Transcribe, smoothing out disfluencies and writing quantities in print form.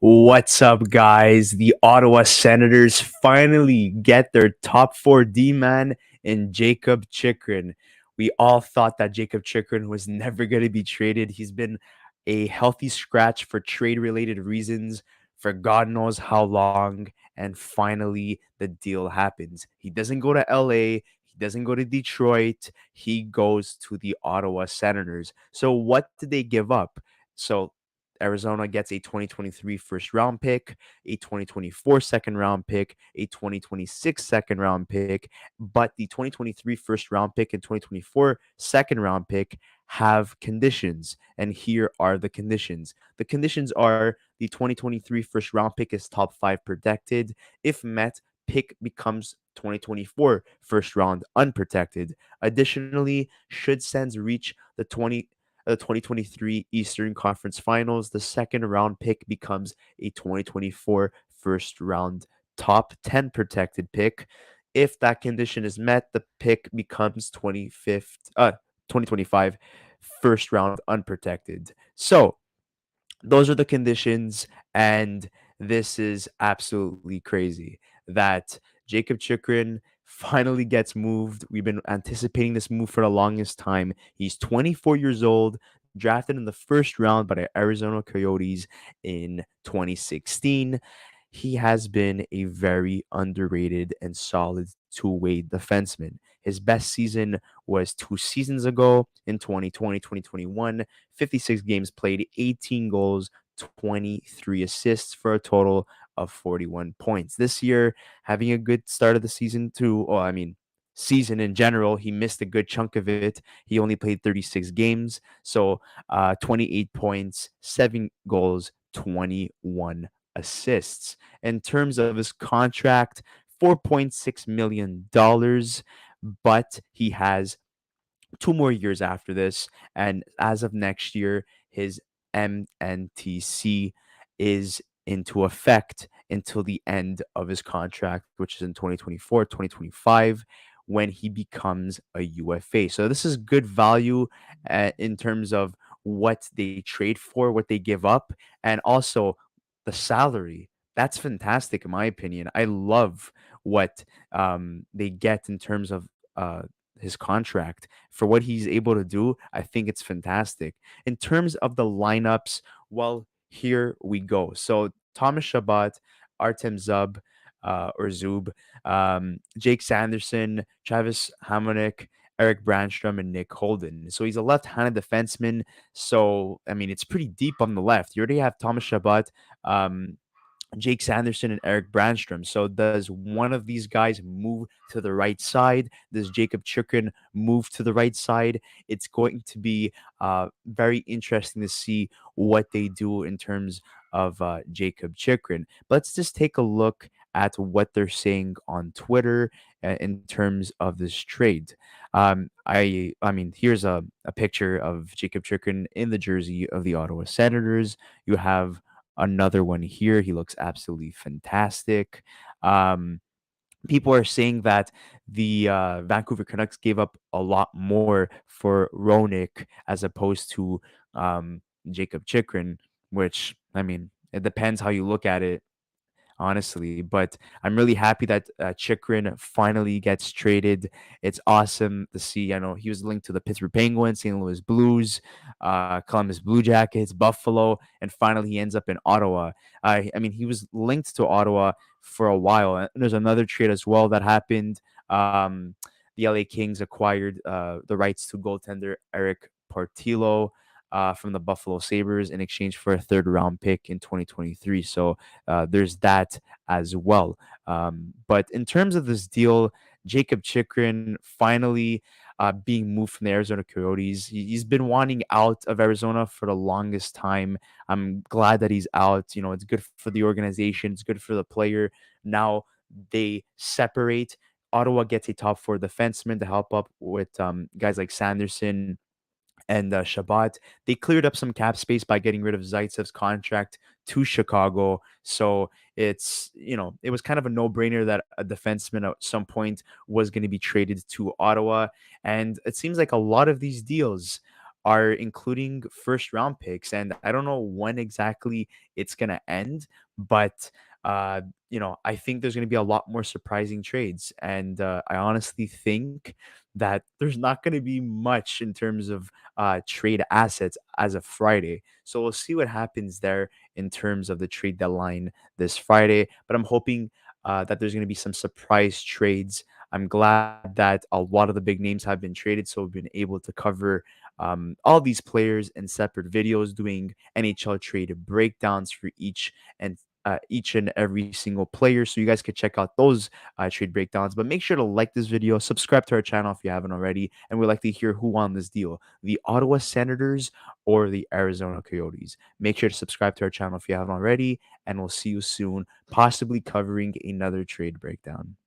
What's up, guys? The Ottawa Senators finally get their top four D man in Jakob Chychrun. We all thought that Jakob Chychrun was never going to be traded. He's been a healthy scratch for trade related reasons for God knows how long. And finally, the deal happens. He doesn't go to LA, he doesn't go to Detroit, he goes to the Ottawa Senators. So, what did they give up? So, Arizona gets a 2023 first round pick, a 2024 second round pick, a 2026 second round pick, but the 2023 first round pick and 2024 second round pick have conditions. And here are the conditions. The conditions are the 2023 first round pick is top 5 protected. If met, pick becomes 2024 first round unprotected. Additionally, should Sens reach the 2023 Eastern Conference Finals, the second round pick becomes a 2024 first round top 10 protected pick. If that condition is met, the pick becomes 2025 first round unprotected. So, those are the conditions, and this is absolutely crazy that Jakob Chychrun finally gets moved. We've been anticipating this move for the longest time. He's 24 years old, drafted in the first round by the Arizona Coyotes in 2016. He has been a very underrated and solid two-way defenseman. His best season was 2 seasons ago in 2020, 2021. 56 games played, 18 goals, 23 assists for a total of 41 points. This year, having a good start of the season too. Oh, I mean, season in general, he missed a good chunk of it. He only played 36 games, so 28 points, 7 goals, 21 assists. In terms of his contract, $4.6 million, but he has 2 more years after this. And as of next year, his MNTC is into effect until the end of his contract, which is in 2024, 2025, when he becomes a UFA. So this is good value in terms of what they trade for, what they give up, and also the salary. That's fantastic, in my opinion. I love what they get in terms of his contract for what he's able to do. I think it's fantastic. In terms of the lineups, well, here we go. So Thomas Shabbat, Artem Zub, or Zub, Jake Sanderson, Travis Hamonik, Eric Brandstrom, and Nick Holden. So he's a left-handed defenseman. So I mean, it's pretty deep on the left. You already have Thomas Shabbat, Jake Sanderson, and Eric Brandstrom. So does one of these guys move to the right side? Does Jakob Chychrun move to the right side? It's going to be very interesting to see what they do in terms of Jakob Chychrun. But let's just take a look at what they're saying on Twitter in terms of this trade. I mean, here's a picture of Jakob Chychrun in the jersey of the Ottawa Senators. You have another one here. He looks absolutely fantastic. Um, People are saying that the Vancouver Canucks gave up a lot more for Ronick as opposed to Jakob Chychrun, which, I mean, it depends how you look at it, honestly. But I'm really happy that Chychrun finally gets traded. It's awesome to see. I know he was linked to the Pittsburgh Penguins, St. Louis Blues, Columbus Blue Jackets, Buffalo, and finally he ends up in Ottawa. I mean, he was linked to Ottawa for a while. And there's another trade as well that happened. The LA Kings acquired the rights to goaltender Eric Portillo from the Buffalo Sabres in exchange for a third round pick in 2023. So there's that as well. But in terms of this deal, Jakob Chychrun finally being moved from the Arizona Coyotes. He's been wanting out of Arizona for the longest time. I'm glad that he's out. You know, it's good for the organization, it's good for the player. Now they separate. Ottawa gets a top four defenseman to help up with guys like Sanderson and Shabbat. They cleared up some cap space by getting rid of Zaitsev's contract to Chicago. So it was kind of a no-brainer that a defenseman at some point was going to be traded to Ottawa. And it seems like a lot of these deals are including first round picks. And I don't know when exactly it's going to end, but I think there's going to be a lot more surprising trades. And I honestly think that there's not going to be much in terms of trade assets as of Friday. So we'll see what happens there in terms of the trade deadline this Friday. But I'm hoping that there's going to be some surprise trades. I'm glad that a lot of the big names have been traded, so we've been able to cover all these players in separate videos, doing NHL trade breakdowns for each and every single player. So you guys could check out those trade breakdowns. But make sure to like this video, subscribe to our channel if you haven't already, and we'd like to hear who won this deal: the Ottawa Senators or the Arizona Coyotes. Make sure to subscribe to our channel if you haven't already, and we'll see you soon, possibly covering another trade breakdown.